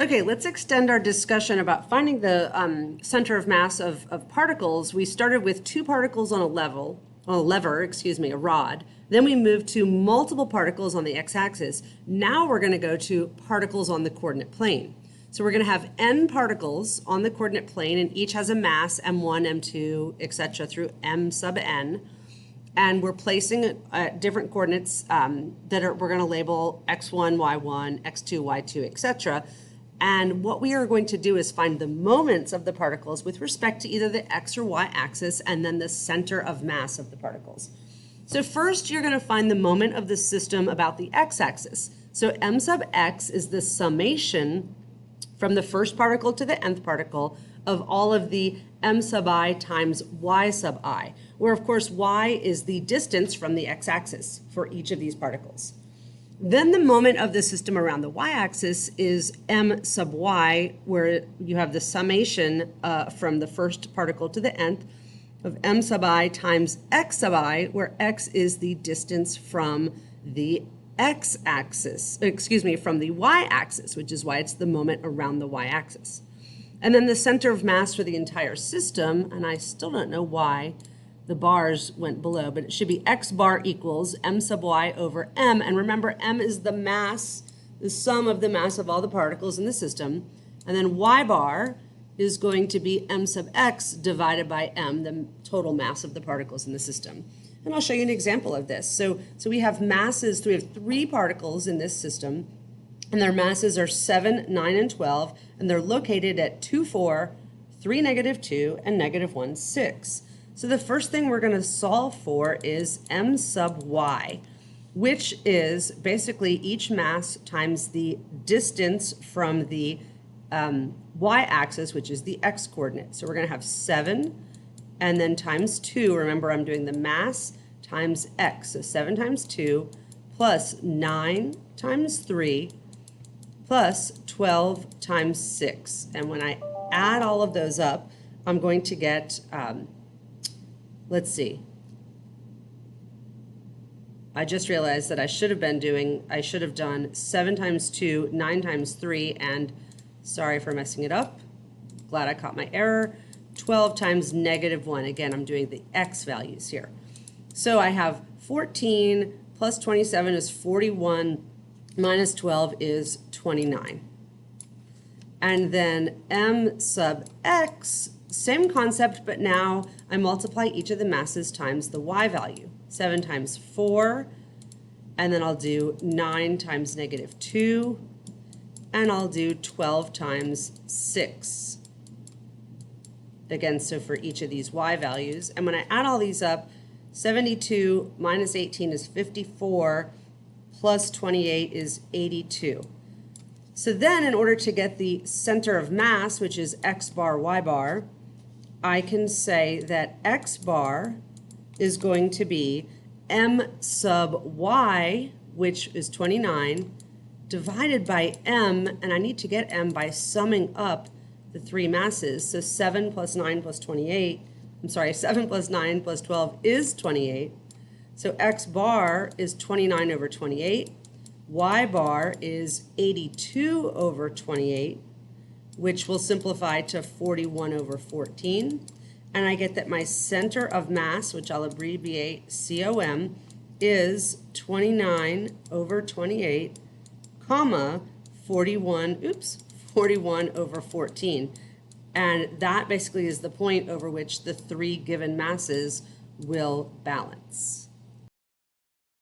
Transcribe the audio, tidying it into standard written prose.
Okay, let's extend our discussion about finding the center of mass of particles. We started with two particles on a lever, a rod. Then we moved to multiple particles on the x-axis. Now we're going to go to particles on the coordinate plane. So we're going to have n particles on the coordinate plane, and each has a mass, m1, m2, etc. through m sub n. And we're placing different coordinates we're going to label x1, y1, x2, y2, etc. And what we are going to do is find the moments of the particles with respect to either the x or y axis and then the center of mass of the particles. So first you're going to find the moment of the system about the x-axis. So m sub x is the summation from the first particle to the nth particle of all of the m sub I times y sub I, where of course y is the distance from the x-axis for each of these particles. Then the moment of the system around the y-axis is m sub y, where you have the summation from the first particle to the nth of m sub I times x sub I, where x is the distance from the x-axis, from the y-axis, which is why it's the moment around the y-axis. And then the center of mass for the entire system, and I still don't know why the bars went below, but it should be x bar equals m sub y over m. And remember, m is the mass, the sum of the mass of all the particles in the system. And then y bar is going to be m sub x divided by m, the total mass of the particles in the system. And I'll show you an example of this. So we have masses, we have three particles in this system, and their masses are 7, 9, and 12, and they're located at 2, 4, 3, negative 2, and negative 1, 6. So the first thing we're going to solve for is m sub y, which is basically each mass times the distance from the y-axis, which is the x-coordinate. So we're going to have 7 and then times 2. Remember, I'm doing the mass times x. So 7 times 2 plus 9 times 3 plus 12 times 6. And when I add all of those up, I'm going to get, let's see. I just realized that I should have done 7 times 2, 9 times 3, and sorry for messing it up. Glad I caught my error. 12 times negative 1. Again, I'm doing the x values here. So I have 14 plus 27 is 41 minus 12 is 29. And then m sub x, same concept, but now I multiply each of the masses times the y value. 7 times 4, and then I'll do 9 times negative 2, and I'll do 12 times 6. Again, so for each of these y values. And when I add all these up, 72 minus 18 is 54, plus 28 is 82. So then in order to get the center of mass, which is x bar, y bar, I can say that x bar is going to be m sub y, which is 29, divided by m, and I need to get m by summing up the three masses. So 7 plus 9 plus 28, 7 plus 9 plus 12 is 28. So x bar is 29 over 28. Y bar is 82 over 28, which will simplify to 41 over 14. And I get that my center of mass, which I'll abbreviate COM, is 29 over 28, comma, 41 over 14. And that basically is the point over which the three given masses will balance.